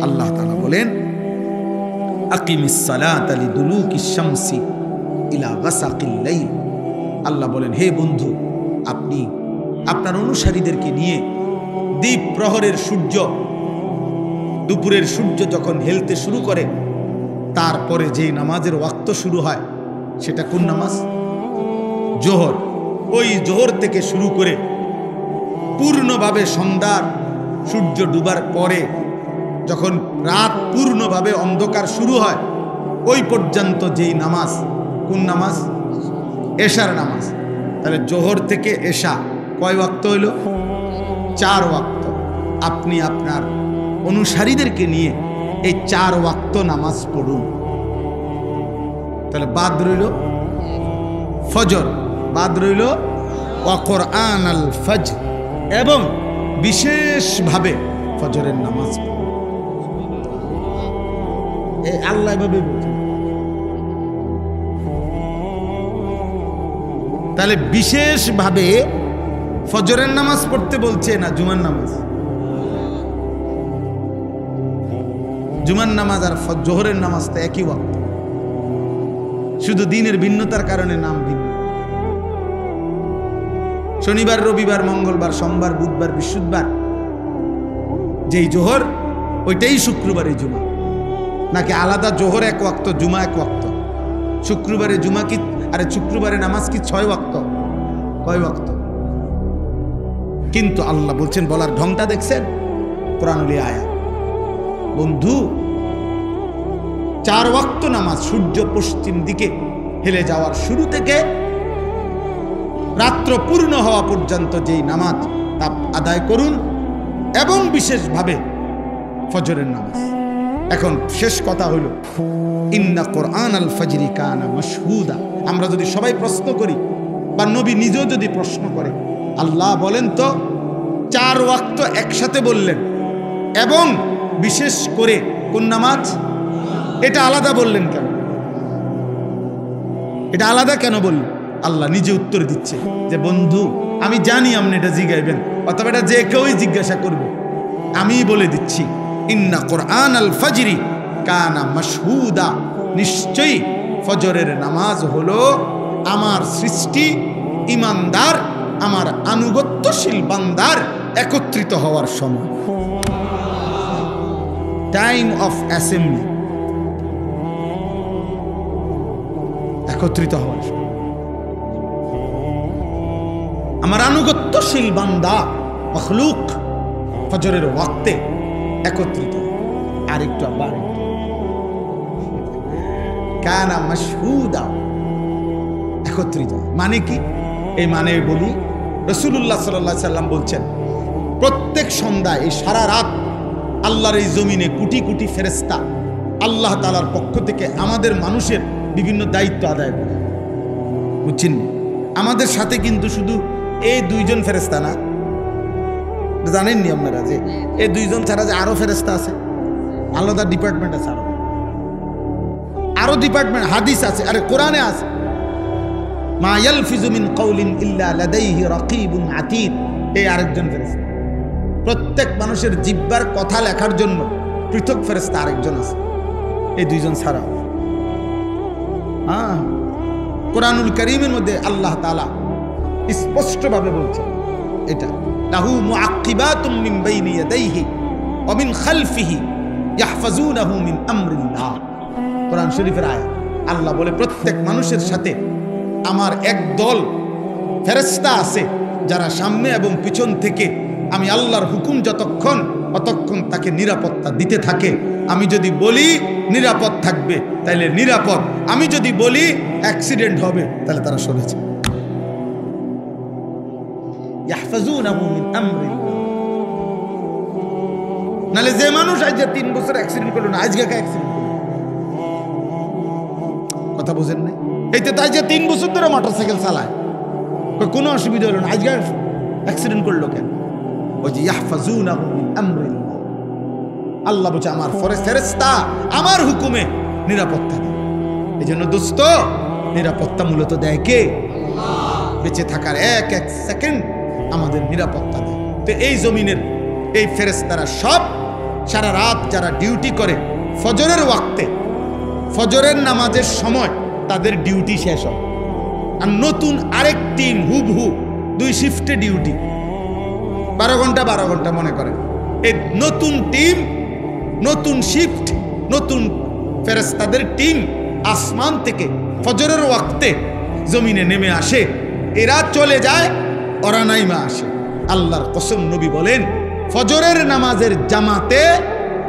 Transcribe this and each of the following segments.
আল্লাহ তাআলা বলেন আকিমিস সালাতা লিদুলুকিশ শামসি ইলা গাসাকিল লাইল। আল্লাহ বলেন, হে বন্ধু, আপনি আপনার অনুসারীদেরকে নিয়ে দ্বীপ প্রহরের সূর্য, দুপুরের সূর্য যখন হেলতে শুরু করে তারপরে যেই নামাজের ওয়াক্ত শুরু হয় সেটা কোন নামাজ? জোহর। ওই জোহর থেকে শুরু করে পূর্ণভাবে সন্ধ্যার সূর্য ডুবার পরে যখন রাত পূর্ণভাবে অন্ধকার শুরু হয় ওই পর্যন্ত যেই নামাজ, কোন নামাজ? এশার নামাজ। তাহলে জোহর থেকে এশা কয় ওয়াক্ত হইল? 4 ওয়াক্ত। আপনি আপনার অনুসারীদেরকে নিয়ে এই 4 ওয়াক্ত নামাজ পড়ুন। তাহলে বাদ রইল ফজর, বাদ রইল ওয়া কুরআন আল ফজর, এবং বিশেষভাবে ফজরের নামাজ পড়ুন। আল্লাহ এভাবে বলছেন। তাহলে বিশেষভাবে ফজরের নামাজ পড়তে বলছে না জুমার নামাজ? জুমার নামাজ আর জোহরের নামাজ তো একই ওয়াক্ত, শুধু দিনের ভিন্নতার কারণে নাম ভিন্ন। শনিবার, রবিবার, মঙ্গলবার, সোমবার, বুধবার, বৃহস্পতিবার যেই জোহর ওইটাই শুক্রবারে জুমা, নাকি আলাদা জোহর 1 ওয়াক্ত, জুমা 1 ওয়াক্ত? শুক্রবারে জুমা কি, আরে শুক্রবারে নামাজ কি 6 ওয়াক্ত? কয় ওয়াক্ত? কিন্তু আল্লাহ বলছেন, বলার ঢংটা দেখছেন? কোরআনুল আয়াত। বন্ধু, 4 ওয়াক্ত নামাজ সূর্য পশ্চিম দিকে হেলে যাওয়ার শুরু থেকে রাত্র পূর্ণ হওয়া পর্যন্ত যেই নামাজ তা আদায় করুন, এবং বিশেষভাবে ফজরের নামাজ। এখন শেষ কথা হলো, ইন্না কুরআন আল ফজরি কানা মাশহুদা। আমরা যদি সবাই প্রশ্ন করি বা নবী নিজেও যদি প্রশ্ন করে, আল্লাহ বলেন তো 4 ওয়াক্ত একসাথে বললেন, এবং বিশেষ করে কোন নামাজ? এটা আলাদা বললেন কেন? এটা আলাদা কেন বললেন? আল্লাহ নিজে উত্তর দিচ্ছে যে, বন্ধু আমি জানি আপনি এটা জিজ্ঞাইবেন, অথবা এটা যে কেউই জিজ্ঞাসা করবে, আমি বলে দিচ্ছি, ইন্না কুরআন আল ফজরি কানা মাশহুদা। নিশ্চয়ই ফজরের নামাজ হলো আমার সৃষ্টি ইমানদার, আমার আনুগত্যশীল বান্দার একত্রিত হওয়ার সময়, টাইম অফ অ্যাসেম্বলি, একত্রিত হওয়ার সময়। আমার আনুগত্যশীল বান্দা মখলুক ফজরের ওয়াক্তে একত্রিত। আর একটু আবার কানা মাশহুদা, একত্রিত মানে কি? এই মানে বলি, রাসূলুল্লাহ সাল্লাল্লাহু আলাইহি সাল্লাম বলছেন, প্রত্যেক সন্ধ্যায় এই সারা রাত আল্লাহর এই জমিনে কোটি কোটি ফেরেশতা আল্লাহ তাআলার পক্ষ থেকে আমাদের মানুষের বিভিন্ন দায়িত্ব আদায় করে। বুঝছেন? আমাদের সাথে কিন্তু শুধু এই 2 জন ফেরেশতা না, জানেননি আপনারা যে এই 2 জন ছাড়া যে আরো ফেরেশতা আছে, আলাদা ডিপার্টমেন্ট আছে, আরো ডিপার্টমেন্ট, হাদিস আছে, আরে কোরআনে আছে, মা ইয়ালফিজু মিন কাউলিন ইল্লা লাদাইহি রাকিবুন আতীদ। এই আরেকজন ফেরেশতা। প্রত্যেক মানুষের জিহ্বার কথা লেখার জন্য পৃথক ফেরেশতা আরেকজন আছে, এই 2 জন ছাড়া। কোরআনুল কারীমের মধ্যে আল্লাহ তাআলা স্পষ্টভাবে বলছেন এটা, লাহু মুআক্কিবাতুম মিন বাইনি ইয়াদাইহি ওয়া মিন খালফিহি ইয়াহফাজুনাহু মিন আমরিল্লাহ। কোরআন শরীফের আয়াত। আল্লাহ বলে, প্রত্যেক মানুষের সাথে আমার এক দল ফেরেশতা আছে যারা সামনে এবং পিছন থেকে আমি আল্লাহর হুকুম অতক্ষণ তাকে নিরাপত্তা দিতে থাকে। আমি যদি বলি নিরাপদ থাকবে তাহলে নিরাপদ, আমি যদি বলি অ্যাক্সিডেন্ট হবে তাহলে তারা সরেছে। ইয়াহফাজুনাহু মিন আমরিল্লাহ। নালে যে মানুষ আজ 3 বছর অ্যাক্সিডেন্ট করলো না, আজকে অ্যাক্সিডেন্ট করলো, কথা বুঝেন না? এইতে তাই যে 3 বছর ধরে মোটরসাইকেল চালায়, কোনো অসুবিধা হলো না, আজকে অ্যাক্সিডেন্ট করলো কেন? ওই যে ইয়াহফাজুনাহু মিন আমরিল্লাহ। আল্লাহ বলছে আমার ফেরেশতা আমার হুকুমে নিরাপত্তা দেয়। এই জন্য দোস্ত, নিরাপত্তা মূলত দেয় কে? আল্লাহ। বেঁচে থাকার এক এক সেকেন্ড আমাদের নিরাপত্তা দেয়। তো এই জমিনের এই ফেরেশতারা সব সারা রাত যারা ডিউটি করে ফজরের ওয়াক্তে, ফজরের নামাজের সময় তাদের ডিউটি শেষ হয়। আর নতুন আরেক টিম হুবহু 2 শিফটে ডিউটি, 12 ঘন্টা 12 ঘন্টা মনে করেন। এই নতুন টিম, নতুন শিফট, নতুন ফেরেশতাদের টিম আসমান থেকে ফজরের ওয়াক্তে জমিনে নেমে আসে। এরা চলে যায়, ওরা নাইমা আসে। আল্লাহর কসম, নবী বলেন ফজরের নামাজের জামাতে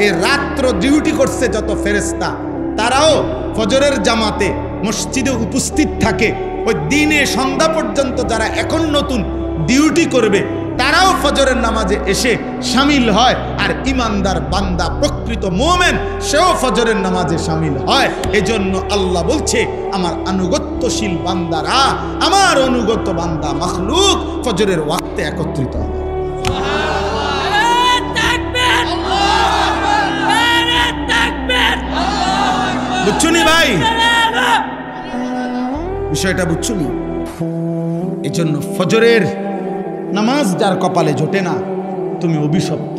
এ রাত্র ডিউটি করছে যত ফেরেশতা, তারাও ফজরের জামাতে মসজিদে উপস্থিত থাকে। ওই দিনে সন্ধ্যা পর্যন্ত যারা এখন নতুন ডিউটি করবে তারাও ফজরের নামাজে এসে শামিল হয়। আর ইমানদার বান্দা, প্রকৃত মুমিন, সেও ফজরের নামাজে শামিল হয়। এজন্য আল্লাহ বলছে, আমার আনুগত্যশীল বান্দারা, আমার অনুগত বান্দা মাখলুক ফজরের ওয়াক্তে একত্রিত হয়। বুঝছুনি ভাই, বিষয়টা বুঝছুনি? এজন্য ফজরের নামাজ যার কপালে জোটে না, তুমি অভিশপ্ত।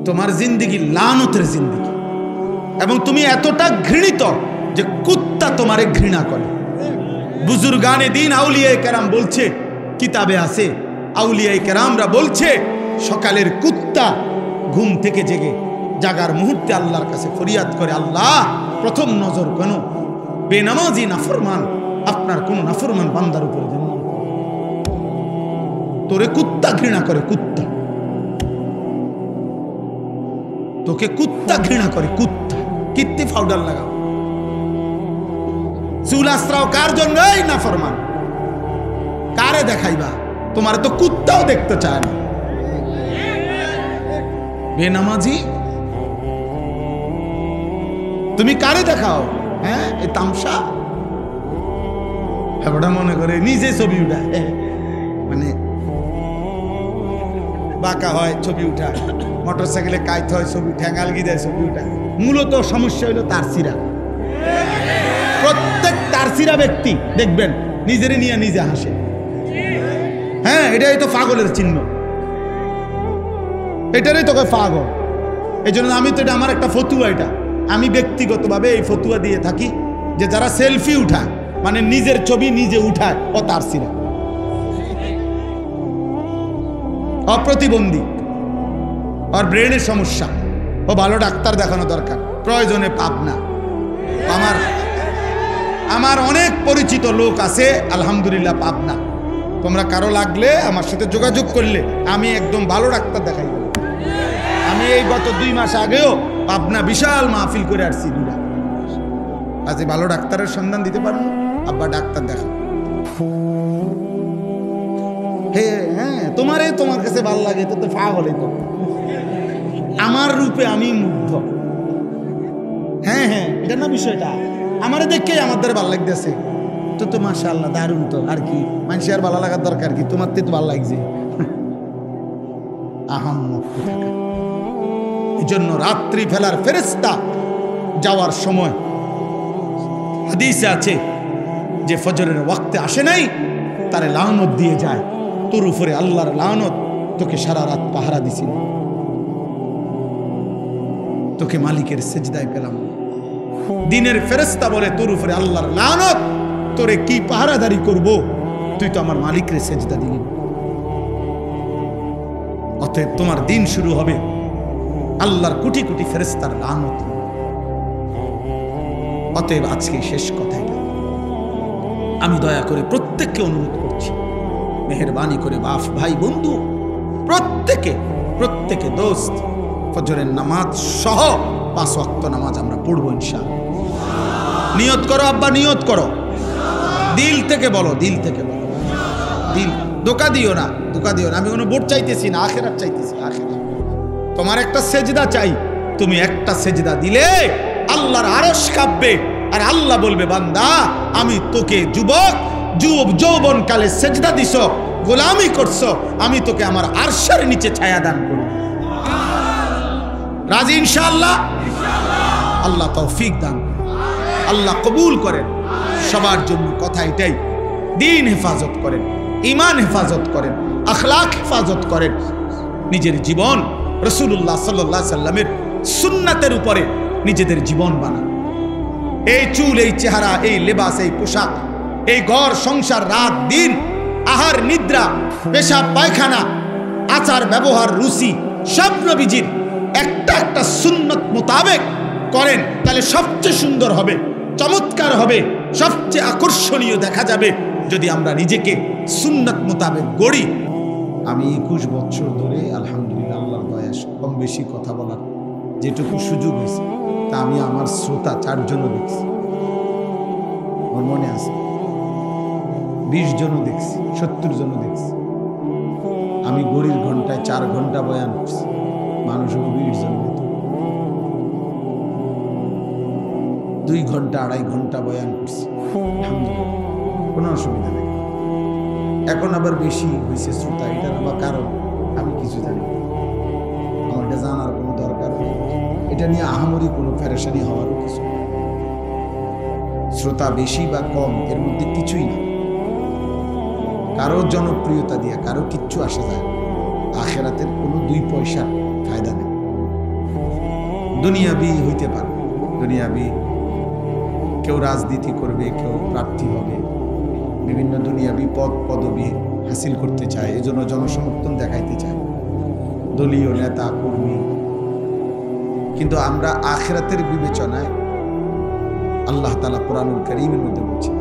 তোমার জিন্দিগি লানতের জিন্দিগি, এবং তুমি এতটা ঘৃণিত যে কুত্তা তোমারে ঘৃণা করে। বুজুর্গানে দিন আউলিয়ায়ে কেরাম বলছে, কিতাবে আছে, আউলিয়ায়ে কেরামরা বলছে, সকালের কুত্তা ঘুম থেকে জেগে জাগার মুহূর্তে আল্লাহর কাছে ফরিয়াদ করে, আল্লাহ প্রথম নজর কেন বেনামাজি নাফরমান, আপনার কোন নাফরমান বান্দার উপরে যেন তোরে কুত্তা ঘৃণা করে। কুত্তা তোকে কুত্তা ঘৃণা করে, কুত্তা। কীর্তি পাউডার লাগাও, চুল আশ্রাও কার জন্য? এই নাফরমান। কারে দেখাইবা? তোমার তো কুত্তাও দেখতে চায় না। বেনামাজি তুমি কারে দেখাও? হ্যাঁ, এই তামসা। ওটা মনে করে নিজে ছবি উঠায়, মানে বাঁকা হয় ছবি উঠায়, মোটর সাইকেলে কাইতে হয় ছবি, ঠ্যাঙ্গালগি দেয় ছবি উঠায়। মূলত সমস্যা হইল তারসিরা। প্রত্যেক তারসিরা ব্যক্তি দেখবেন নিজেরে নিয়ে নিজে হাসে। হ্যাঁ, এটাই তো পাগলের চিহ্ন, এটারই তো পাগল। এই জন্য আমি তো, এটা আমার একটা ফতুয়া, এটা আমি ব্যক্তিগতভাবে এই ফতুয়া দিয়ে থাকি যে যারা সেলফি উঠায়, মানে নিজের ছবি নিজে উঠায়, ও তারসিরা, অপ্রতিবন্ধী, ওর ব্রেনের সমস্যা, ও ভালো ডাক্তার দেখানো দরকার, প্রয়োজনে পাবনা। আমার অনেক পরিচিত লোক আছে আলহামদুলিল্লাহ পাবনা। তোমরা কারো লাগলে আমার সাথে যোগাযোগ করলে আমি একদম ভালো ডাক্তার দেখাই। আমি এই গত 2 মাস আগেও পাবনা বিশাল মাহফিল করে আসছি। আজ ভালো ডাক্তারের সন্ধান দিতে পারো, আব্বা ডাক্তার দেখা। হ্যাঁ, তোমার কাছে ভালো লাগে তো পাগল। তো আমার রূপে আমি মুগ্ধ। হ্যাঁ হ্যাঁ, এটা না বিষয়টা। আমারে দেখে আমার দ্বারা ভালো লাগতেছে তো মাশাআল্লাহ, দারুণ। তো আর কি, মানুষের আর ভালো লাগার দরকার কি? তোমার তো ভালো লাগছে। এই জন্য রাত্রি ফেলার ফেরেশতা যাওয়ার সময় হাদিসে আছে যে ফজরের ওয়াক্তে আসে নাই, তারে লানত দিয়ে যায়। তোর উপরে আল্লাহর লানত, তোকে সারা রাত পাহারা দিছিল, তোকে মালিকের সেজদায় পেলাম। দিনের ফেরেশতা বলে, তোর উপরে আল্লাহর লানত, তোরে কি পাহারাদারি করব, তুই তো আমার মালিকের সেজদা দিলি। অতএব তোমার দিন শুরু হবে আল্লাহর কোটি কোটি ফেরেশতার লানত। অতএব আজকে শেষ কথা, আমি দয়া করে প্রত্যেককে অনুরোধ করছি, মেহেরবানি করে বাপ ভাই বন্ধু প্রত্যেকে দোস্ত, ফজরের নামাজ সহ 5 ওয়াক্ত নামাজ আমরা পড়বো ইনশাআল্লাহ। নিয়ত করো আব্বা, নিয়ত করো, দিল থেকে বলো, দিল থেকে বলো। দিল ধোঁকা দিও না। আমি কোনো ভোট চাইতেছি না, আখিরাত চাইতেছি। আখিরাত তোমার একটা সেজদা চাই। তুমি একটা সেজদা দিলে আল্লাহর আরশ কাঁপবে, আর আল্লাহ বলবে, বান্দা আমি তোকে যৌবন কালে সেজদা দিছ, গোলামি করছো, আমি তোকে আমার আরশের নিচে ছায়া দান করব। রাজি ইনশাআল্লাহ? আল্লাহ তৌফিক দান, আল্লাহ কবুল করেন সবার জন্য। কথা এটাই, দিন হেফাজত করেন, ঈমান হেফাজত করেন, আখলাক হেফাজত করেন, নিজের জীবন রাসূলুল্লাহ সাল্লাল্লাহু আলাইহি সাল্লামের সুন্নাতের উপরে নিজেদের জীবন বানান। এই চুল, এই চেহারা, এই লেবাস, এই পোশাক, এই ঘর সংসার, রাত দিন, আহার নিদ্রা, পেশাব পায়খানা, আচার ব্যবহার, রুচি সব নবীজির একটা একটা সুন্নত মোতাবেক করেন, তাহলে সবচেয়ে সুন্দর হবে, চমৎকার হবে, সবচেয়ে আকর্ষণীয় দেখা যাবে যদি আমরা নিজেকে সুন্নত মোতাবেক গড়ি। আমি 21 বছর ধরে আলহামদুলিল্লাহ আল্লাহর দয়া কম বেশি কথা বলার যেটুকু সুযোগ হয়েছে তা আমি আমার শ্রোতা 4 জনও দেখছি, আমার মনে আছে 20 জনও দেখছি, 70 জনও দেখছি। আমি ঘড়ির ঘন্টায় 4 ঘন্টা বয়ান করছি, মানুষ 20 জন হতো, 2 ঘন্টা 2.5 ঘন্টা বয়ান করছি, আলহামদুলিল্লাহ কোনো অসুবিধা নেই। এখন আবার বেশি হয়েছে শ্রোতা, এটার আবার কারণ আমি কিছু জানি না, আমার এটা জানার কোনো দরকার নেই, এটা নিয়ে আহামরি কোনো পেরেশানি হওয়ারও কিছু নেই। শ্রোতা বেশি বা কম এর মধ্যে কিছুই না, কারো জনপ্রিয়তা দিয়ে কারো কিচ্ছু আসে যায়, আখেরাতের কোনো 2 পয়সার ফায়দা নেই। দুনিয়াবি হইতে পারে, দুনিয়াবি কেউ রাজনীতি করবে, কেউ প্রার্থী হবে, বিভিন্ন দুনিয়াবি পদ পদবি হাসিল করতে চায়, এজন্য জনসমর্থন দেখাইতে চায়, দলীয় নেতা কর্মী। কিন্তু আমরা আখিরাতের বিবেচনায় আল্লাহ তাআলা কোরআনুল কারীমের মধ্যে বলছেন,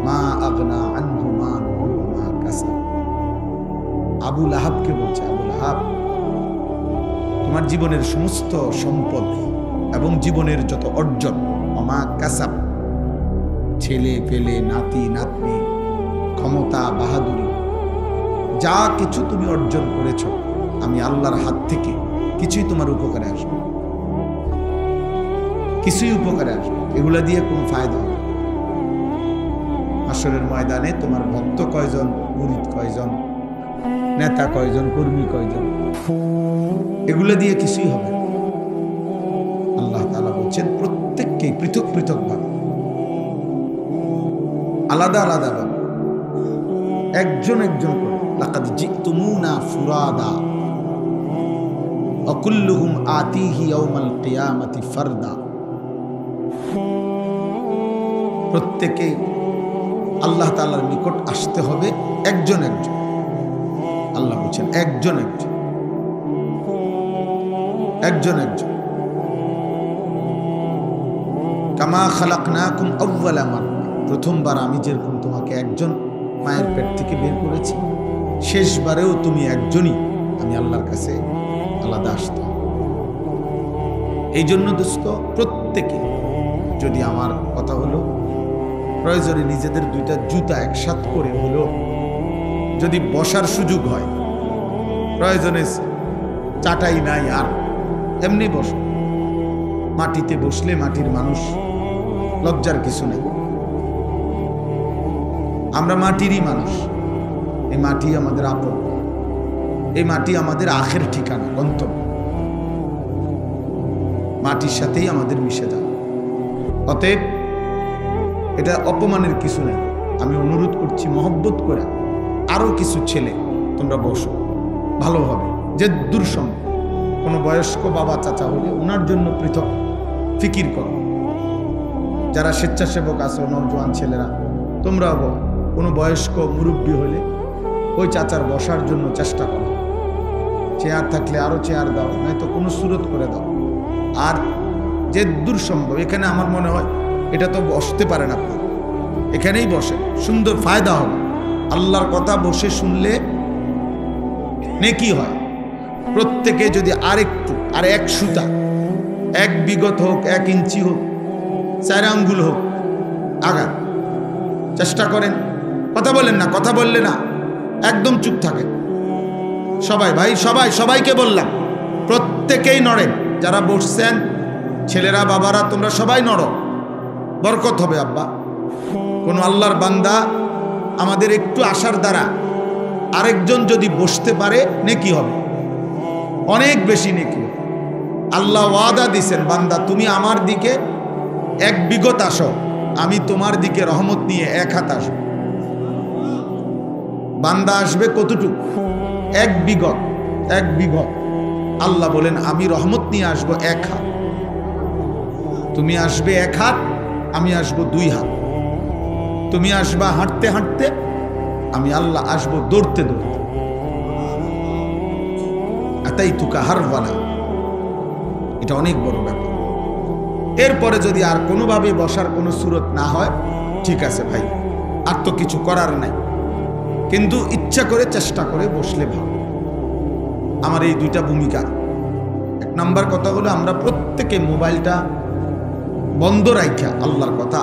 মা আগনা আনহু মালুহু ওয়া মা কাসাব। আবু লাহাবকে বলছে, আবু লাহাব, তোমার জীবনের সমস্ত সম্পদ এবং জীবনের যত অর্জন, ওয়া মা কাসাব, ছেলে পেলে, নাতি নাতনি, ক্ষমতা, বাহাদুরি, যা কিছু তুমি অর্জন করেছ, আমি আল্লাহর হাত থেকে কিছুই তোমার উপকারে আসবে, কিছুই উপকারে আসবে, এগুলা দিয়ে কোনো ফায়দা হবে না। হাসরের ময়দানে তোমার ভক্ত কয়জন, মুরিদ কয়জন, নেতা কয়জন, কর্মী কয়জন, এগুলা দিয়ে কিছুই হবে না। আল্লাহ তাআলা বলছেন প্রত্যেককেই পৃথক পৃথক ভাবে, আলাদা আলাদা ভাবে, একজন একজন করে, লাকাদ জিতুমুনা ফুরাদা ওয়া কুল্লুহুম আতিহি ইয়াউমাল কিয়ামাতি ফারদা। প্রত্যেকে আল্লাহ তাআলার নিকট আসতে হবে একজন একজন। আল্লাহ বলেন একজন একজন, একজন একজন। কামা খালাকনাকুম আউওয়ালা মাররা, প্রথমবার আমি যেরকম তোমাকে একজন মায়ের পেট থেকে বের করেছি, শেষবারেও তুমি একজনই, আমি আল্লাহর কাছে আলাদা আসতে। এই জন্য দোস্ত, প্রত্যেকে যদি, আমার কথা হলো, প্রয়োজনে নিজেদের 2টা জুতা একসাথ করে হলো যদি বসার সুযোগ হয়, প্রয়োজনে চাটাই নাই আর এমনি বসো, মাটিতে বসলে মাটির মানুষ, লজ্জার কিছু নেই। আমরা মাটিরই মানুষ, এই মাটি আমাদের আপন, এই মাটি আমাদের আখের ঠিকানা, গন্তব্য, মাটির সাথেই আমাদের মিশে যাবে। অতএব এটা অপমানের কিছু নেই। আমি অনুরোধ করছি মহব্বত করে, আরো কিছু ছেলে তোমরা বসো ভালোভাবে, যে দূর সম্ভব। কোনো বয়স্ক বাবা চাচা হলে ওনার জন্য পৃথক ফিকির করো। যারা স্বেচ্ছাসেবক আছে, নওজোয়ান ছেলেরা, তোমরাও কোনো বয়স্ক মুরব্বী হলে ওই চাচার বসার জন্য চেষ্টা করো। চেয়ার থাকলে আরো চেয়ার দাও, নয়তো কোনো সুরত করে দাও। আর যে দূর সম্ভব, এখানে আমার মনে হয় এটা তো বসতে পারেন আপনারা, এখানেই বসে, সুন্দর ফায়দা হবে। আল্লাহর কথা বসে শুনলে নেকি হয়। প্রত্যেকে যদি আরেকটু, আর 1 সুতা, 1 বিগত হোক, 1 ইঞ্চি হোক, 4 আঙ্গুল হোক, আঘাত চেষ্টা করেন। কথা বলেন না, কথা বললে না, একদম চুপ থাকে সবাই। ভাই সবাইকে বললাম, প্রত্যেকেই নড়েন। যারা বসছেন, ছেলেরা, বাবারা, তোমরা সবাই নড়ো, বরকত হবে আব্বা। কোনো আল্লাহর বান্দা আমাদের একটু আসার দ্বারা আরেকজন যদি বসতে পারে, নেকি হবে, অনেক বেশি নেকি। আল্লাহ ওয়াদা দিছেন, বান্দা তুমি আমার দিকে 1 বিগত আসো, আমি তোমার দিকে রহমত নিয়ে 1 হাত আসব। বান্দা আসবে কতটুকু? 1 বিগত, 1 বিগত। আল্লাহ বলেন আমি রহমত নিয়ে আসবো এক হাত, তুমি আসবে এক হাত, আমি আসবো দুই হাত। তুমি আসবা হাঁটতে হাঁটতে, আমি আল্লাহ আসবো দৌড়তে দৌড়তে। আতাইতুকা হারওয়ালা, এটা অনেক বড় ব্যাপার। এরপরে যদি আর কোনোভাবে বসার কোনো সুরত না হয়, ঠিক আছে ভাই, আর তো কিছু করার নাই, কিন্তু ইচ্ছা করে চেষ্টা করে বসলে ভালো। আমার এই দুইটা ভূমিকা। এক নাম্বার কথা হলো, আমরা প্রত্যেকে মোবাইলটা বন্ধ রাখা আল্লাহর কথা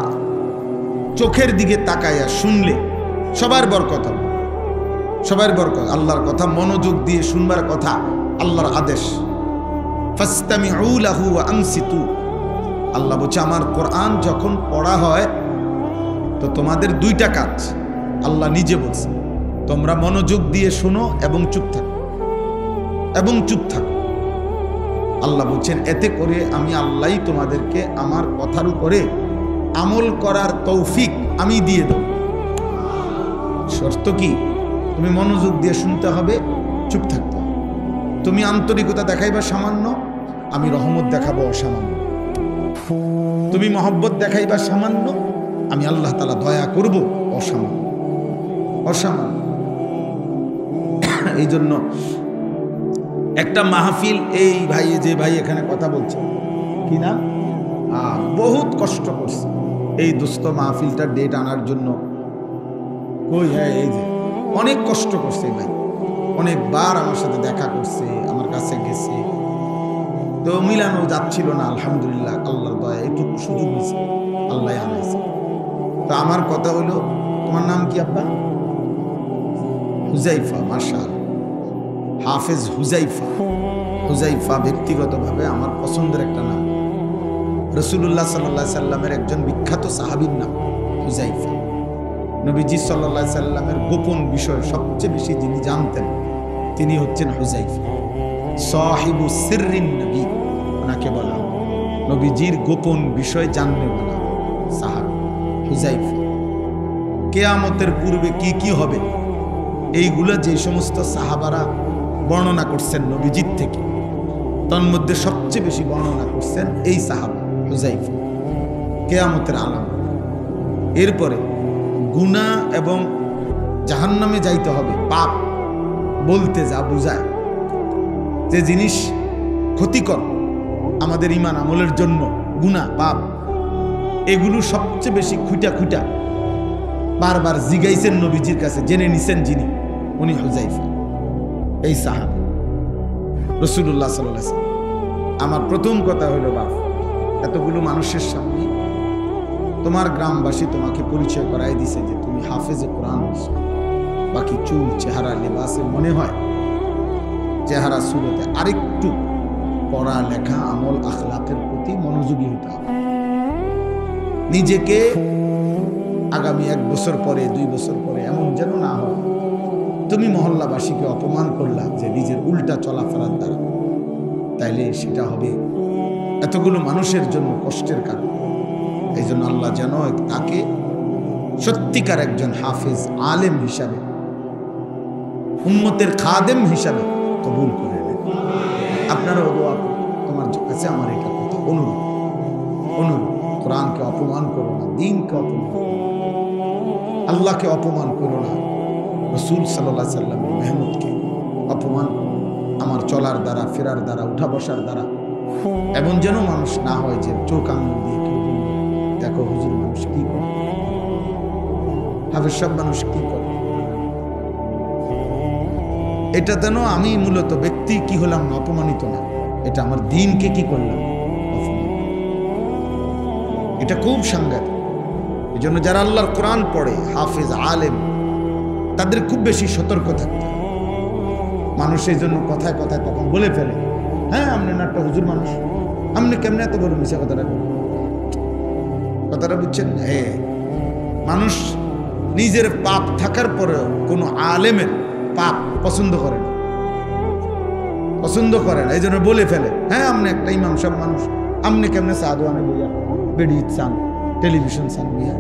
চোখের দিকে তাকাইয়া শুনলে সবার বরকত হবে, সবার বরকত। আল্লাহর কথা মনোযোগ দিয়ে শুনবার কথা, আল্লাহর আদেশ। ফাসতামিউ লাহু ওয়া আনসিতু। আল্লাহ বলছে আমার কোরআন যখন পড়া হয় তো তোমাদের দুইটা কাজ। আল্লাহ নিজে বলছে, তোমরা মনোযোগ দিয়ে শোনো এবং চুপ থাকো, এবং চুপ থাকো। আল্লাহ বলছেন এতে করে আমি আল্লাহই তোমাদেরকে আমার কথার উপরে আমল করার তৌফিক আমি দিয়ে দেব। শর্ত কি? তুমি মনোযোগ দিয়ে শুনতে হবে, চুপ থাকতে হবে। তুমি আন্তরিকতা দেখাইবা সামান্য, আমি রহমত দেখাবো অসামান্য। তুমি মহব্বত দেখাইবা সামান্য, আমি আল্লাহ তাআলা দয়া করব অসামান্য, অসামান্য। এই জন্য একটা মাহফিল, এই ভাই যে ভাই এখানে কথা বলছে, কি না, বহুত কষ্ট করছে এই দোস্ত মাহফিলটার ডেট আনার জন্য। কই, হ্যাঁ, এই যে অনেক কষ্ট করছে ভাই, অনেকবার আমার সাথে দেখা করছে, আমার কাছে গেছে, তো মিলানো যাচ্ছিল না। আলহামদুলিল্লাহ, আল্লাহর দয়া এটুকু সুযোগ হয়েছে, আল্লাহ আনাইছে। তো আমার কথা হলো, তোমার নাম কি আব্বা? হুজাইফা। মাশাআল্লাহ, হাফেজ হুজাইফা। হুজাইফা ব্যক্তিগতভাবে আমার পছন্দের একটা নাম। রাসূলুল্লাহ সাল্লাল্লাহু আলাইহি সাল্লামের একজন বিখ্যাত সাহাবীর নাম হুজাইফা। নবীজি সাল্লাল্লাহু আলাইহি সাল্লামের গোপন বিষয় সবচেয়ে বেশি যিনি জানতেন, তিনি হচ্ছেন হুজাইফা। সাহিবু সিররিন নবী ওনাকে বলা, নবীজির গোপন বিষয় জানতে বলা সাহাবী হুজাইফা। কিয়ামতের পূর্বে কি কি হবে এইগুলো যে সমস্ত সাহাবারা বর্ণনা করছেন নবীজির থেকে, তন্মধ্যে সবচেয়ে বেশি বর্ণনা করছেন এই সাহাবা হুজাইফা, কিয়ামতের আলামত। এরপরে গুনাহ এবং জাহান্নামে যাইতে হবে, পাপ বলতে যা বুঝায়, যে জিনিস ক্ষতিকর আমাদের ঈমান আমলের জন্য, গুনাহ পাপ, এগুলো সবচেয়ে বেশি খুঁটা খুঁটা বারবার জিগাইছেন নবীজির কাছে, জেনে নিছেন যিনি, উনি হুজাইফা, এই সাহাবী রাসূলুল্লাহ সাল্লাল্লাহু আলাইহি ওয়াসাল্লাম। আমার প্রথম কথা হলো, বাপ, এতগুলো মানুষের সামনে তোমার গ্রামবাসী তোমাকে পরিচয় করাই দিছে যে তুমি হাফেজে কোরআন। বাকি চুল, চেহারা, লেবাসে মনে হয় চেহারা সুরতে আরেকটু পড়া লেখা, আমল, আখলাকের প্রতি মনোযোগী হতে হবে। নিজেকে আগামী 1 বছর পরে, 2 বছর পরে এমন যেন না হয় তুমি মহল্লাবাসীকে অপমান করলা যে নিজের উল্টা চলাফেরার দ্বারা, তাইলে সেটা হবে এতগুলো মানুষের জন্য কষ্টের কারণ। এই জন্য আল্লাহ যেন তাকে সত্যিকার একজন হাফেজ, আলেম হিসাবে, উম্মতের খাদেম হিসাবে কবুল করে নেন। আপনারাও দোয়া করুন। তোমার কাছে আমার এটা কথা, অনুরোধ, কোরআনকে অপমান করো না, দ্বীনকে অপমান করো না, আল্লাহকে অপমান করো না, রাসূল সাল্লাল্লাহু আলাইহি সাল্লামের মেহনতকে অপমান করো আমার চলার দ্বারা, ফেরার দ্বারা, উঠা বসার দ্বারা। এমন যেন মানুষ না হয় যে চোখ আঙুল দিয়ে কেউ বলবে, দেখো হুজুর মানুষ কি করে, হাফেজ সব মানুষ কি করে। এটা যেন আমি মূলত ব্যক্তি কি হলাম না, অপমানিত না, এটা আমার দ্বীনকে কি করলাম, অপমান। এটা খুব সাংঘাতিক। এই জন্য যারা আল্লাহর কোরআন পড়ে, হাফেজ, আলেম, তাদের খুব বেশি সতর্ক থাকতে হবে। মানুষ এই জন্য কথায় কথায় তখন বলে ফেলে, হ্যাঁ আপনি না একটা হুজুর মানুষ, আপনি কেমনে এত বড় মিশা কথাটা বুঝছেন? হ্যাঁ, মানুষ নিজের পাপ থাকার পরেও কোনো আলেমের পাপ পছন্দ করে না, এই জন্য বলে ফেলে, হ্যাঁ আপনি একটা ইমাম সাহেব মানুষ, আপনি কেমনে সাদওয়ানে বইয়া বেডি চান, টেলিভিশন চান বিয়া,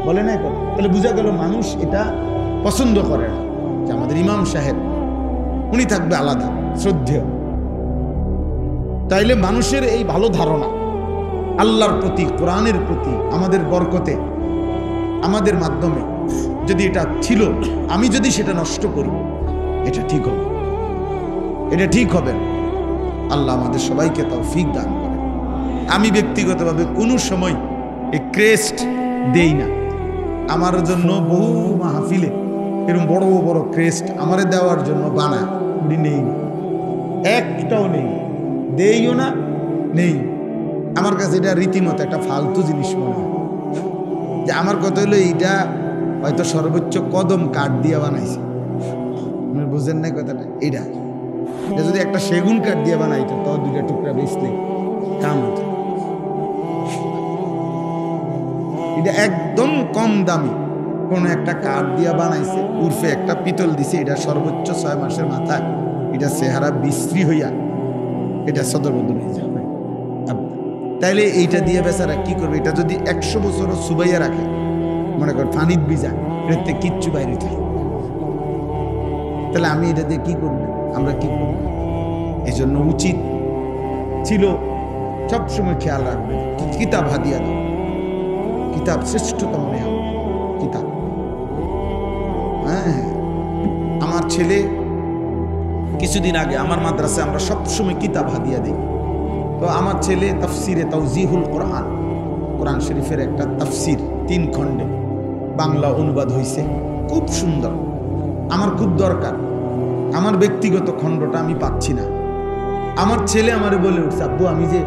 বলে নাই কথা। তাহলে বোঝা গেল মানুষ এটা পছন্দ করে না যে আমাদের ইমাম সাহেব উনি থাকবে আলাদা, শ্রদ্ধেয়, তাইলে মানুষের এই ভালো ধারণা আল্লাহর প্রতি, কোরআনের প্রতি, আমাদের বরকতে, আমাদের মাধ্যমে যদি এটা ছিল, আমি যদি সেটা নষ্ট করি, এটা ঠিক হবে, এটা ঠিক হবে না। আল্লাহ আমাদের সবাইকে তৌফিক দান করে। আমি ব্যক্তিগতভাবে কোনো সময় এই ক্রেস্ট দেই না। আমার জন্য বহু মাহফিলে এরকম বড় বড় ক্রেস্ট আমারে দেওয়ার জন্য বানায়, উনি নেই, একটাও নেই, দেইও না, নেই। আমার কাছে এটা রীতিমতো একটা ফালতু জিনিস মনে হয়। যে আমার কথা হলো এইটা হয়তো সর্বোচ্চ কদম কাঠ দিয়ে বানাইছে, বুঝেন না কথাটা? এটা যদি একটা সেগুন কাঠ দিয়ে বানাইতো তো দুইটা টুকরা বেচলে কাম হতো। এটা একদম কম দামি কোন একটা কাঠ দিয়ে বানাইছে, উর্ফে একটা পিতল দিছে, এটা সর্বোচ্চ 6 মাসের মাথায় এটা চেহারা বিশ্রী হইয়া এটা সদরবদল হয়ে যাবে। তাইলে এইটা দিয়ে বেচারা কি করবে? এটা যদি 100 বছরও সুবাইয়া রাখে, মনে কর ফানিত বিজা, এটাতে কিচ্ছু বাইরে থাকে, তাহলে আমি এটা দিয়ে কি করবো? আমরা কি করব? এই জন্য উচিত ছিল সবসময় খেয়াল রাখবে, কিতাব হাদিয়া দাও। কিতাব শ্রেষ্ঠতম নেওয়া কিতাব। হ্যাঁ, আমার ছেলে কিছুদিন আগে আমার মাদ্রাসায় আমরা সবসময় কিতাব হাদিয়া দিই। তো আমার ছেলে তাফসিরে তাওজিহুল কোরআন, কোরআন শরীফের একটা তাফসির 3 খণ্ডে বাংলা অনুবাদ হয়েছে, খুব সুন্দর। আমার খুব দরকার, আমার ব্যক্তিগত খণ্ডটা আমি পাচ্ছি না। আমার ছেলে আমারে বলে উঠছে, আব্বু আমি যে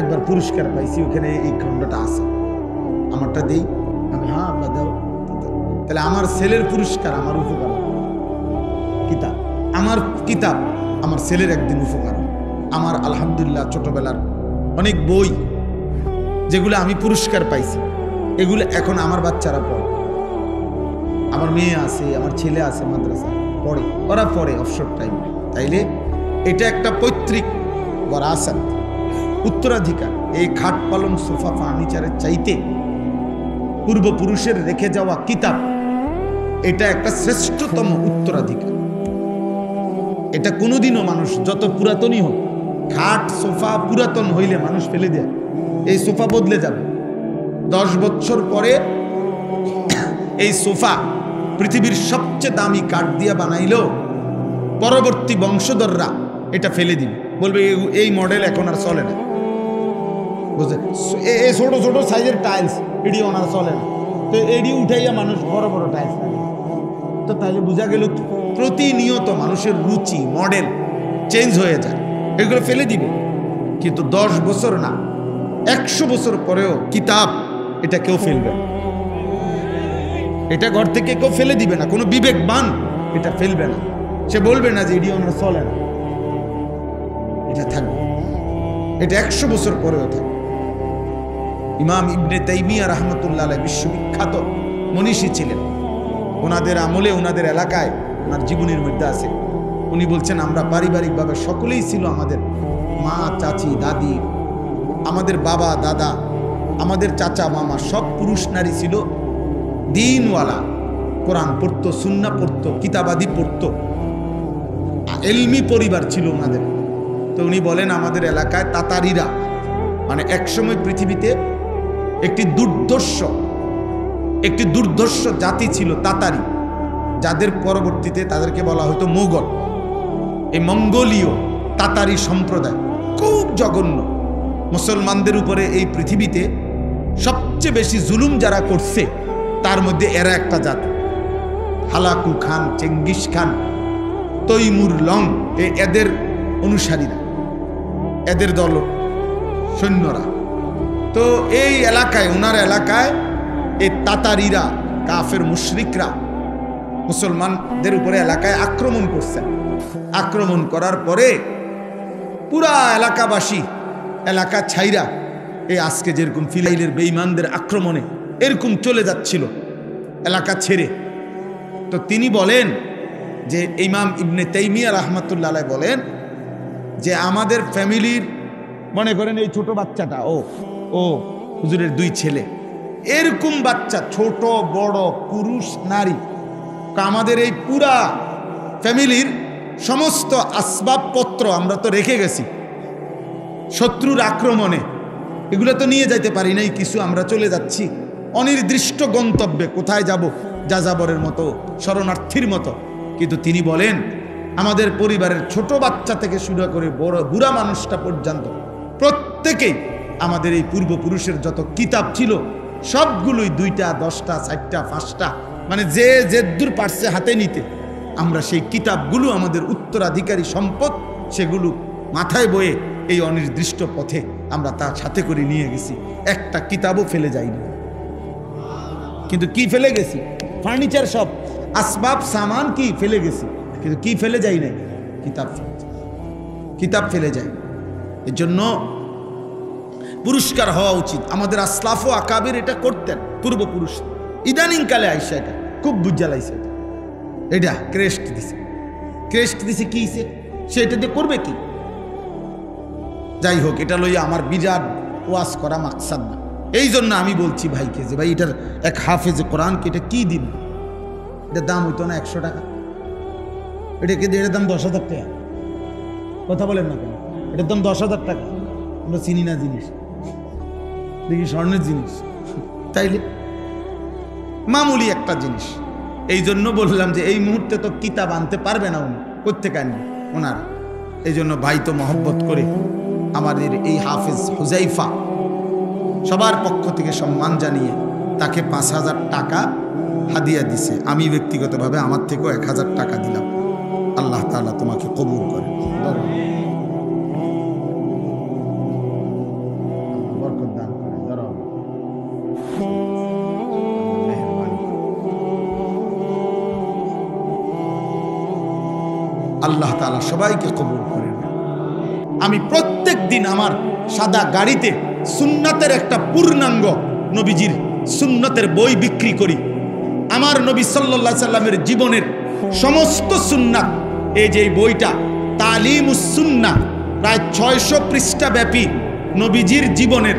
একবার পুরস্কার পাইছি, ওখানে এই খণ্ডটা আছে, আমারটা দেই। আমি হ্যাঁ আব্বা দাও। তাহলে আমার ছেলের পুরস্কার আমার উপকার, কিতাব আমার কিতাব আমার ছেলের একদিন উপকার। আমার আলহামদুলিল্লাহ ছোটবেলার অনেক বই যেগুলো আমি পুরস্কার পাইছি, এগুলো এখন আমার বাচ্চারা পড়ে। আমার মেয়ে আছে, আমার ছেলে আছে, মাদ্রাসা পড়ে, ওরা পড়ে অবসর টাইম। তাইলে এটা একটা পৈতৃক ওয়ারাসাত, উত্তরাধিকার। এই খাট পালং সোফা ফার্নিচারের চাইতে পূর্বপুরুষের রেখে যাওয়া কিতাব, এটা একটা শ্রেষ্ঠতম উত্তরাধিকার। এটা কোনোদিনও মানুষ যত পুরাতনই হোক, খাট সোফা পুরাতন হইলে মানুষ ফেলে দেয়, এই সোফা বদলে যাবে। 10 বছর পরে এই সোফা পৃথিবীর সবচেয়ে দামি কাঠ দিয়ে বানাইলেও পরবর্তী বংশধররা এটা ফেলে দিবে, বলবে এই মডেল এখন আর চলে না। বুঝলেন? এই ছোট ছোট সাইজের টাইলস এডি ওনার চলে না, তো এডি উঠাইয়া মানুষ বড় বড় টাইলস লাগে। তো তাহলে বোঝা গেল প্রতিনিয়ত মানুষের রুচি মডেল চেঞ্জ হয়ে যায়, এগুলো ফেলে দিবে। কিন্তু 10 বছর না, 100 বছর পরেও কিতাব এটা কেউ ফেলবে না, এটা ঘর থেকে কেউ ফেলে দিবে না। কোনো বিবেকবান এটা ফেলবে না, সে বলবে না যে এডি ওনার চলে না, এটা থাকবে, এটা 100 বছর পরেও থাকবে। ইমাম ইবনে তাইমিয়া রাহমাতুল্লাহ আলাইহি বিশ্ববিখ্যাত মনীষী ছিলেন। ওনাদের আমলে, ওনাদের এলাকায়, ওনার জীবনের মধ্যে আছে, উনি বলছেন আমরা পারিবারিকভাবে সকলেই ছিল, আমাদের মা, চাচি, দাদি, আমাদের বাবা, দাদা, আমাদের চাচা, মামা, সব পুরুষ নারী ছিল দিনওয়ালা, কোরআন পড়তো, সুন্নাহ পড়তো, কিতাবাদি পড়তো, এলমি পরিবার ছিল ওনাদের। তো উনি বলেন আমাদের এলাকায় তাতারিরা, মানে একসময় পৃথিবীতে একটি দুর্ধর্ষ জাতি ছিল তাতারি, যাদের পরবর্তীতে তাদেরকে বলা হতো মোগল। এই মঙ্গোলীয় তাতারি সম্প্রদায় খুব জঘন্য। মুসলমানদের উপরে এই পৃথিবীতে সবচেয়ে বেশি জুলুম যারা করছে তার মধ্যে এরা একটা জাতি। Hulagu Khan, Genghis Khan, Timur Lang, এদের অনুসারীরা, এদের দল সৈন্যরা। তো এই এলাকায়, ওনার এলাকায় এই তাতারিরা, কাফের মুশরিকরা মুসলমানদের উপরে এলাকায় আক্রমণ করছেন। আক্রমণ করার পরে পুরা এলাকাবাসী, এলাকা ছাইরা, এই আজকে যেরকম ফিলাইলের বেঈমানদের আক্রমণে এরকম চলে যাচ্ছিল এলাকা ছেড়ে। তো তিনি বলেন যে ইমাম ইবনে তাইমিয়া রাহমাতুল্লাহ আলাইহি বলেন যে আমাদের ফ্যামিলির, মনে করেন এই ছোট বাচ্চাটা, ও হুজুরের 2 ছেলে, এরকম বাচ্চা, ছোট বড়, পুরুষ নারী, আমাদের এই পুরা ফ্যামিলির সমস্ত আসবাবপত্র আমরা তো রেখে গেছি, শত্রুর আক্রমণে, এগুলো তো নিয়ে যাইতে পারি নাই কিছু, আমরা চলে যাচ্ছি অনির্দিষ্ট গন্তব্যে, কোথায় যাব, যাযাবরের মতো, শরণার্থীর মতো। কিন্তু তিনি বলেন আমাদের পরিবারের ছোট বাচ্চা থেকে শুরু করে বড় বুড়া মানুষটা পর্যন্ত প্রত্যেকেই আমাদের এই পূর্বপুরুষের যত কিতাব ছিল সবগুলোই 2টা 10টা 4টা 5টা, মানে যে যেদূর পারছে হাতে নিতে, আমরা সেই কিতাবগুলো আমাদের উত্তরাধিকারী সম্পদ, সেগুলো মাথায় বয়ে এই অনির্দিষ্ট পথে আমরা তার সাথে করে নিয়ে গেছি। একটা কিতাবও ফেলে যাইনি। কিন্তু কি ফেলে গেছি? ফার্নিচার, সব আসবাব সামান কি ফেলে গেছি, কিন্তু কি ফেলে যাই নাই? কিতাব ফেলে যাই, কিতাব ফেলে যাই। এর জন্য পুরস্কার হওয়া উচিত। আমাদের আসলাফ ও আকাবির এটা করতেন, পূর্বপুরুষ। ইদানিং কালে আইসা এটা খুব বুঝালাইছে, এটা ক্রেস্ট দিছে, ক্রেস্ট দিছে কি সেটা দিয়ে করবে কি? যাই হোক, এটা লইয়া আমার বিরাট ওয়াজ করা মাকসাদ না। এই জন্য আমি বলছি ভাইকে যে ভাই এটার এক হাফেজে কোরআনকে এটা কি দিন, এটার দাম হইতো না 100 টাকা, এটাকে এটার দাম 10,000 টাকা। কথা বলেন না কেন? এটার দাম 10,000 টাকা। আমরা চিনি না জিনিস, দেখি স্বর্ণের জিনিস, তাইলে মামুলি একটা জিনিস। এই জন্য বললাম যে এই মুহূর্তে তো কিতাব আনতে পারবে না উনি, কোত্থেকে আনবে ওনার। এই জন্য ভাই তো মহব্বত করে আমাদের এই হাফেজ হুজাইফা সবার পক্ষ থেকে সম্মান জানিয়ে তাকে 5,000 টাকা হাদিয়া দিছে। আমি ব্যক্তিগতভাবে আমার থেকেও 1,000 টাকা দিলাম। আল্লাহ তাআলা তোমাকে কবুল করে, বরকত দান করে। ধরো আল্লাহ তাআলা সবাইকে কবুল করেন। আমি প্রত্যেক দিন আমার সাদা গাড়িতে সুন্নাতের একটা পূর্ণাঙ্গ নবীজির সুন্নতের বই বিক্রি করি। আমার নবী সাল্লাল্লাহু আলাইহি সাল্লামের জীবনের সমস্ত সুন্নাত, এই যে বইটা তালিমুস সুন্নাহ, প্রায় 600 পৃষ্ঠা ব্যাপী নবীজির জীবনের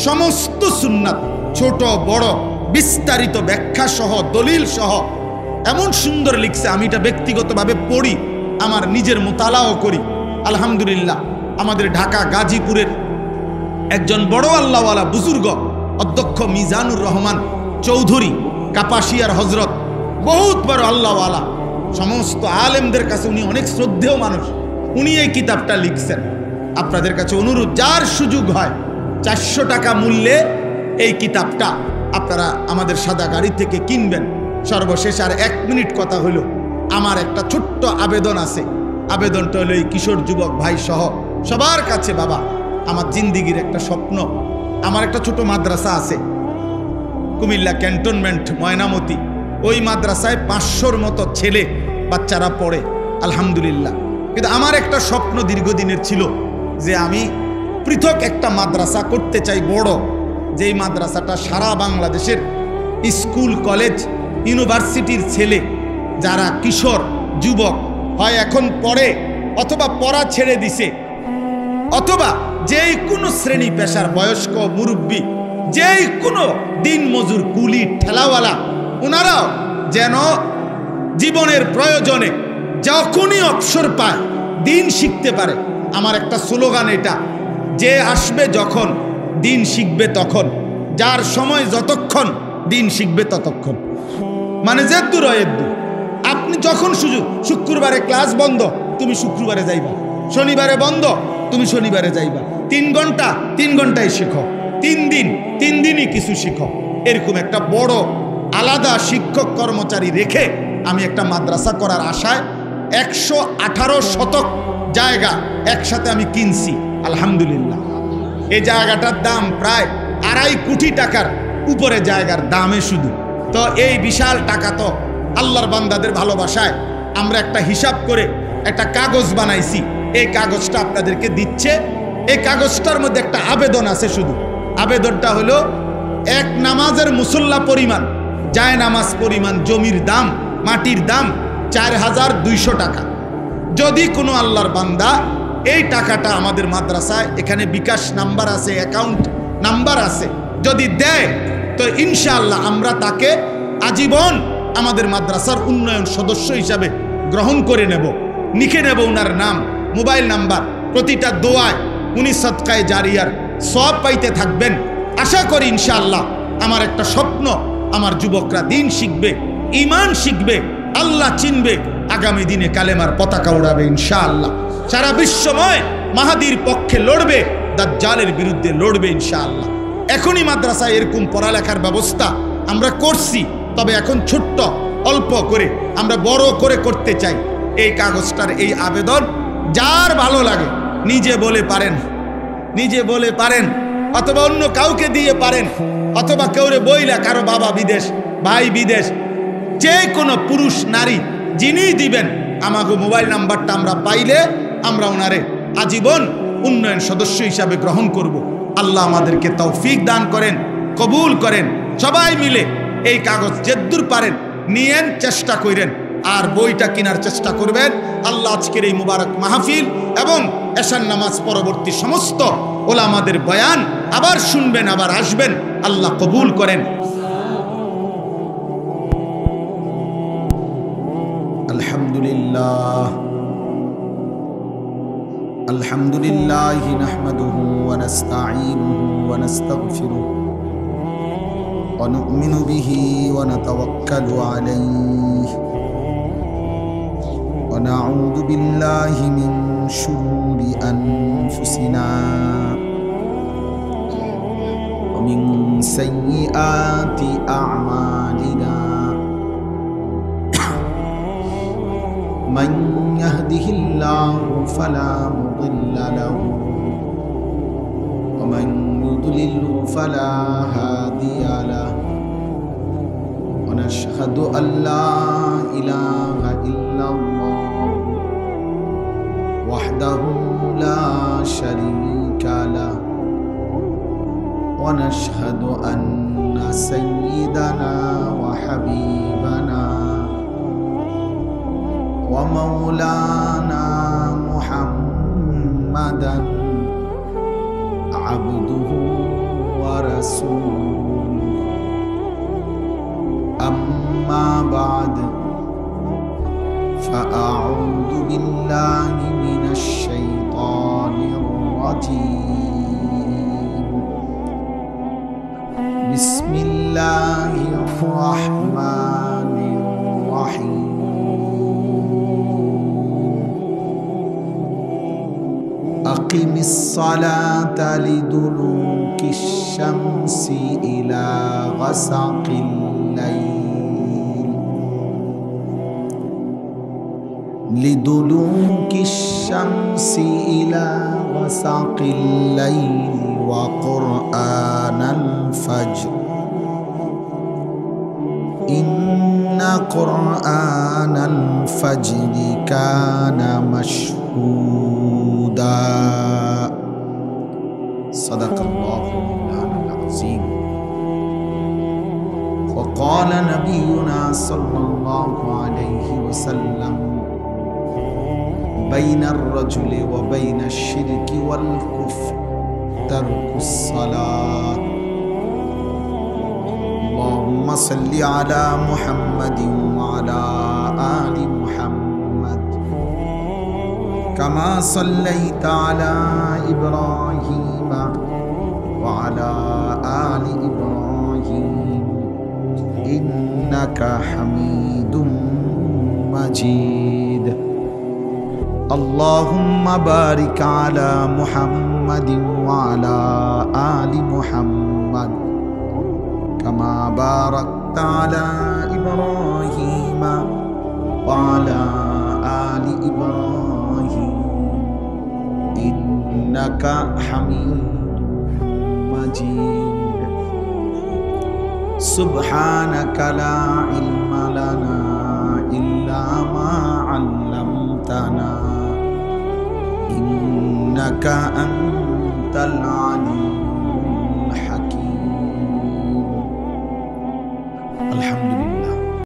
সমস্ত সুন্নাত, ছোট বড় বিস্তারিত ব্যাখ্যা সহ দলিল সহ এমন সুন্দর লিখছে। আমি এটা ব্যক্তিগতভাবে পড়ি, আমার নিজের মোতালাও করি। আলহামদুলিল্লাহ, আমাদের ঢাকা গাজীপুরের একজন বড় আল্লাহওয়ালা বুজুর্গ অধ্যক্ষ মিজানুর রহমান চৌধুরী, কাপাসিয়ার হজরত, বহুত বড় আল্লাহওয়ালা, সমস্ত আলেমদের কাছে উনি অনেক শ্রদ্ধেয় মানুষ। উনি এই কিতাবটা লিখছেন। আপনাদের কাছে অনুরোধ, যার সুযোগ হয় 400 টাকা মূল্যে এই কিতাবটা আপনারা আমাদের সাদা গাড়ি থেকে কিনবেন। সর্বশেষ আর 1 মিনিট কথা হলো, আমার একটা ছোট্ট আবেদন আছে। আবেদনটা হলো এই কিশোর যুবক ভাই সহ সবার কাছে, বাবা আমার জিন্দিগির একটা স্বপ্ন, আমার একটা ছোট মাদ্রাসা আছে কুমিল্লা ক্যান্টনমেন্ট ময়নামতি। ওই মাদ্রাসায় 500-র মতো ছেলে বাচ্চারা পড়ে, আলহামদুলিল্লাহ। কিন্তু আমার একটা স্বপ্ন দীর্ঘদিনের ছিল যে আমি পৃথক একটা মাদ্রাসা করতে চাই, বড়, যেই মাদ্রাসাটা সারা বাংলাদেশের স্কুল কলেজ ইউনিভার্সিটির ছেলে যারা কিশোর যুবক হয় এখন পড়ে অথবা পড়া ছেড়ে দিছে, অথবা যেই কোনো শ্রেণী পেশার বয়স্ক মুরব্বী, যেই কোনো দিন মজুর কুলি ঠেলাওয়ালা, ওনারাও যেন জীবনের প্রয়োজনে যখনই অবসর পায় দিন শিখতে পারে। আমার একটা স্লোগান এটা, যে আসবে যখন দিন শিখবে তখন, যার সময় যতক্ষণ দিন শিখবে ততক্ষণ। মানে যে দূর দূর, আপনি যখন সুযোগ, শুক্রবারে ক্লাস বন্ধ, তুমি শুক্রবারে যাইবা, শনিবারে বন্ধ, তুমি শনিবারে যাইবা। 3 ঘন্টা 3 ঘন্টায় শিখো, 3 দিন 3 দিনই কিছু শিখো। এরকম একটা বড় আলাদা শিক্ষক কর্মচারী রেখে আমি একটা মাদ্রাসা করার আশায় 118 শতক জায়গা একসাথে আমি কিনছি, আলহামদুলিল্লাহ। এই জায়গাটার দাম প্রায় 2.5 কোটি টাকার উপরে জায়গার দামে শুধু। তো এই বিশাল টাকা তো আল্লাহর বান্দাদের ভালোবাসায় আমরা একটা হিসাব করে একটা কাগজ বানাইছি। এই কাগজটা আপনাদেরকে দিচ্ছে। এই কাগজটার মধ্যে একটা আবেদন আছে শুধু। আবেদনটা হলো এক নামাজের মুসল্লা পরিমাণ, জায় নামাজ পরিমাণ জমির দাম, মাটির দাম 4200 টাকা। যদি কোনো আল্লাহর বান্দা এই টাকাটা আমাদের মাদ্রাসায়, এখানে বিকাশ নাম্বার আছে, অ্যাকাউন্ট নাম্বার আছে, যদি দেয় তো ইনশাআল্লাহ আমরা তাকে আজীবন আমাদের মাদ্রাসার উন্নয়ন সদস্য হিসাবে গ্রহণ করে নেব, লিখে নেব ওনার নাম, মোবাইল নাম্বার। প্রতিটা দোয়ায় উনি সদকায়ে জারিয়ার সওয়াব পাইতে থাকবেন। আশা করি ইনশাআল্লাহ আমার একটা স্বপ্ন, আমার যুবকরা দিন শিখবে, ঈমান শিখবে, আল্লাহ চিনবে, আগামী দিনে কালেমার পতাকা উড়াবে ইনশাআল্লাহ। সারা বিশ্বময় মাহাদির পক্ষে লড়বে, দাজ্জালের বিরুদ্ধে লড়বে ইনশাআল্লাহ। এখনই মাদ্রাসায় এরকম পড়ালেখার ব্যবস্থা আমরা করছি, তবে এখন ছোট্ট অল্প করে আমরা বড় করে করতে চাই। এই কাগজটার এই আবেদন যার ভালো লাগে নিজে বলে পারেন, অথবা অন্য কাউকে দিয়ে পারেন, অথবা কেউরে বইলা কারো বাবা বিদেশ, ভাই বিদেশ, যে কোনো পুরুষ নারী যিনি দিবেন, আমাকে মোবাইল নাম্বারটা আমরা পাইলে আমরা ওনারে আজীবন উন্নয়ন সদস্য হিসাবে গ্রহণ করব। আল্লাহ আমাদেরকে তৌফিক দান করেন, কবুল করেন। সবাই মিলে এই কাগজ যেদূর পারেন নিয়েন, চেষ্টা করেন, আর বইটা কেনার চেষ্টা করবেন। আল্লাহ আজকের এই মুবারক মাহফিল এবং এশার নামাজ পরবর্তী সমস্ত ওলামাদের বয়ান আবার শুনবেন, আবার আসবেন। আল্লাহ কবুল করেন। আলহামদুলিল্লাহ নাহমাদুহু ওয়া নাস্তাঈনুহু ওয়া নাস্তাগফিরুহু ওয়া নু'মিনু বিহি ওয়া নাতাওয়াক্কালু আলাইহি ওয়া নাউযু বিল্লাহি মিন শুরুরি আনফুসিনা ওয়া মিন সাইয়্যাতি আ'মালিনা من يهده الله فلا مضل له ومن يضلل فلا هادي له ونشهد أن لا إله إلا الله وحده لا شريك له ونشهد أن سيدنا وحبيبنا ومولانا محمدا عبده ورسوله أما بعد فأعوذ بالله من الشيطان الرجيم بسم الله الرحمن الرحيم أقم الصلاة لدلوك الشمس إلى غسق الليل لدلوك الشمس إلى غسق الليل وقرآن الفجر إن قرآن الفجر كان مشهودا صدق الله العظيم. وقال نبينا صلى الله عليه وسلم بين الرجل وبين الشرك والكفر ترك الصلاة. اللهم صل على محمد وعلى آل محمد كما صليت على إبراهيم وعلى آل إبراهيم إنك حميد مجيد. اللهم بارك على محمد وعلى آل محمد كما باركت على إبراهيم وعلى آل إبراهيم إنك حميد مجيد. سبحانك لا علم لنا إلا ما علمتنا إنك أنت العليم